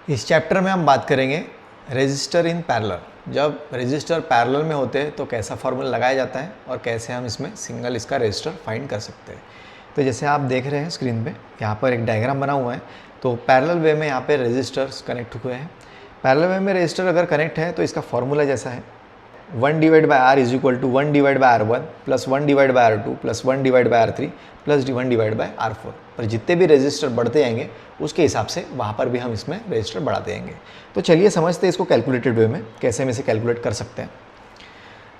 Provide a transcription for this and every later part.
इस चैप्टर में हम बात करेंगे रेजिस्टर इन पैरेलल। जब रेजिस्टर पैरेलल में होते हैं तो कैसा फार्मूला लगाया जाता है और कैसे हम इसमें सिंगल इसका रेजिस्टर फाइंड कर सकते हैं। तो जैसे आप देख रहे हैं स्क्रीन पे, यहाँ पर एक डायग्राम बना हुआ है। तो पैरेलल वे में यहाँ पे रेजिस्टर्स कनेक्ट हुए हैं। पैरेलल वे में रेजिस्टर अगर कनेक्ट है तो इसका फार्मूला जैसा है 1 divide by R is equal to 1 divide by R1 plus 1 divide by R2 plus 1 divide by R3 plus 1 divide by R4। पर जितने भी रेजिस्टर बढ़ते जाएंगे उसके हिसाब से वहाँ पर भी हम इसमें रेजिस्टर बढ़ाते जाएंगे। तो चलिए समझते हैं इसको कैलकुलेटेड वे में, कैसे हम इसे कैलकुलेट कर सकते हैं।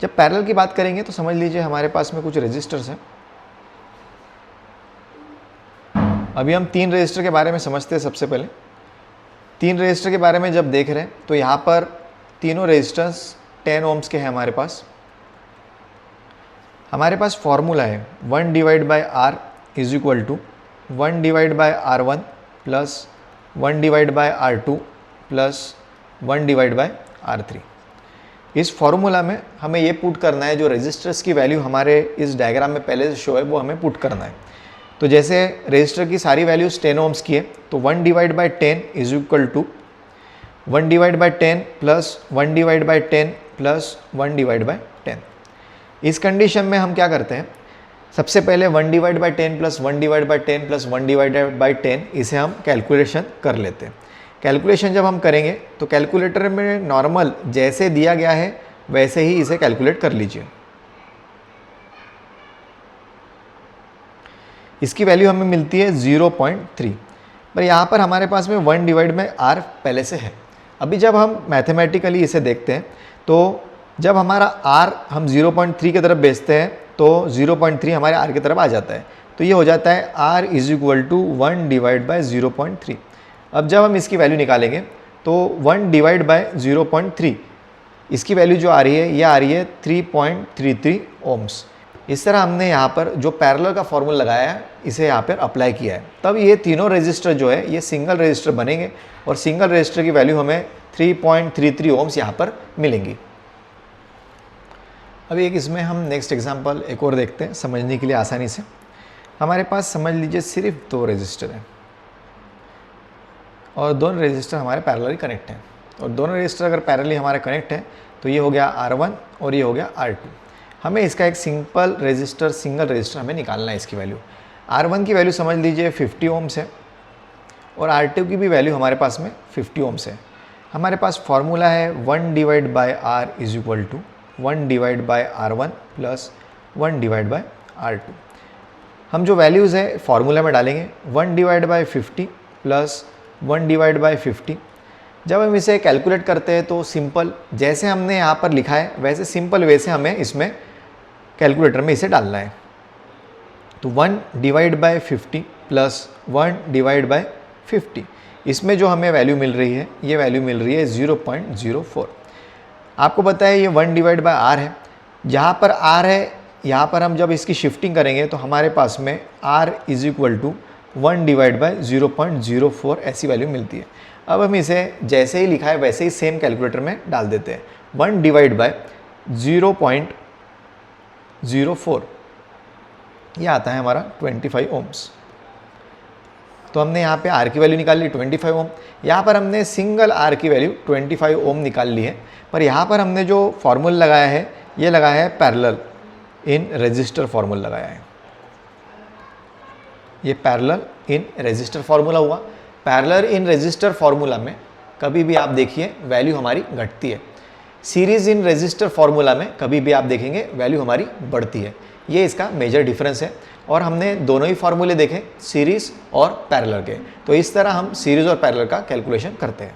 जब पैरेलल की बात करेंगे तो समझ लीजिए हमारे पास में कुछ रेजिस्टर्स हैं। अभी हम 3 रेजिस्टर के बारे में समझते हैं। सबसे पहले 3 रेजिस्टर के बारे में जब देख रहे हैं तो यहाँ पर तीनों रेजिस्टेंस 10 ओम्स के हैं। हमारे पास फॉर्मूला है 1 divide by R is equal to 1 divide by R1 plus 1 divide by R2 plus 1 divide by R3। इस फॉर्मूला में हमें ये पुट करना है, जो रेजिस्टर्स की वैल्यू हमारे इस डायग्राम में पहले से शो है वो हमें पुट करना है। तो जैसे रेजिस्टर की सारी वैल्यूज 10 ओम्स की है तो 1 divide by 10 is equal to 1 divide by 10 plus 1 divide by 10 plus 1 divide by 10। इस कंडीशन में हम क्या करते हैं, सबसे पहले 1 divide by 10 plus 1 divide by 10 plus 1 divide by 10 इसे हम कैलकुलेशन कर लेते हैं। कैलकुलेशन जब हम करेंगे तो कैलकुलेटर में नॉर्मल जैसे दिया गया है वैसे ही इसे कैलकुलेट कर लीजिए। इसकी वैल्यू हमें मिलती है 0.3, पर यहाँ पर हमारे पास में 1 डिवाइड बाय R पहले से है। अभी जब हम मैथमेटिकली इसे देखते हैं तो जब हमारा R हम 0.3 की तरफ भेजते हैं तो 0.3 हमारे R की तरफ आ जाता है। तो ये हो जाता है R is equal to 1 divide by 0.3। अब जब हम इसकी वैल्यू निकालेंगे तो 1 डिवाइड बाय 0.3 इसकी वैल्यू जो आ रही है ये आ रही है 3.33 ओम्स। इस तरह हमने यहाँ पर जो पैरेलल का फॉर्मूला लगाया है इसे यहाँ पर अप्लाई किया है। तब ये तीनों रेजिस्टर जो है ये सिंगल रेजिस्टर बनेंगे और सिंगल रेजिस्टर की वैल्यू हमें 3.33 ओम्स यहाँ पर मिलेंगी। अभी एक इसमें हम नेक्स्ट एग्जांपल एक और देखते हैं समझने के लिए आसानी से। हमारे पास समझ लीजिए सिर्फ 2 रेजिस्टर हैं और दोनों रेजिस्टर हमारे पैरेलली कनेक्ट हैं। और दोनों रेजिस्टर अगर पैरेलली हमारे कनेक्ट हैं तो ये हो गया R1 और ये हो गया R2। हमें इसका एक सिंगल रेजिस्टर हमें निकालना है। इसकी वैल्यू R1 की वैल्यू समझ लीजिए 50 ओम्स है और R2 की भी वैल्यू हमारे पास में 50 ओम्स है। हमारे पास फॉर्मूला है 1 divide by R is equal to 1 divide by R1 plus 1 divide by R2। हम जो वैल्यूज़ है फॉर्मूला में डालेंगे 1 divide by 50 plus 1 divide by 50। जब हम इसे कैलकुलेट करते हैं तो सिंपल जैसे हमने यहाँ पर लिखा है वैसे सिंपल वे से हमें इसमें कैलकुलेटर में इसे डालना है। तो 1 divide by 50 plus 1 divide by 50, इसमें जो हमें वैल्यू मिल रही है ये वैल्यू मिल रही है 0.04। आपको पता है ये 1 डिवाइड बाय R है। जहाँ पर R है यहाँ पर हम जब इसकी शिफ्टिंग करेंगे तो हमारे पास में R is equal to 1 divide by 0.04 ऐसी वैल्यू मिलती है। अब हम इसे जैसे ही लिखा है वैसे ही सेम कैलकुलेटर में डाल देते हैं। 1 डिवाइड बाय 0.04 ये आता है हमारा 25 ओम्स। तो हमने यहाँ पे R की वैल्यू निकाल ली 25 ओम। यहाँ पर हमने सिंगल R की वैल्यू 25 ओम निकाल ली है। पर यहाँ पर हमने जो फॉर्मूला लगाया है ये लगाया है पैरेलल इन रेजिस्टर फॉर्मूला लगाया है। ये पैरेलल इन रेजिस्टर फॉर्मूला हुआ। पैरेलल इन रेजिस्टर फॉर्मूला में कभी भी आप देखिए वैल्यू हमारी घटती है। सीरीज इन रेजिस्टर फॉर्मूला में कभी भी आप देखेंगे वैल्यू हमारी बढ़ती है। ये इसका मेजर डिफरेंस है। और हमने दोनों ही फॉर्मूले देखे सीरीज और पैरेलल के। तो इस तरह हम सीरीज और पैरेलल का कैलकुलेशन करते हैं।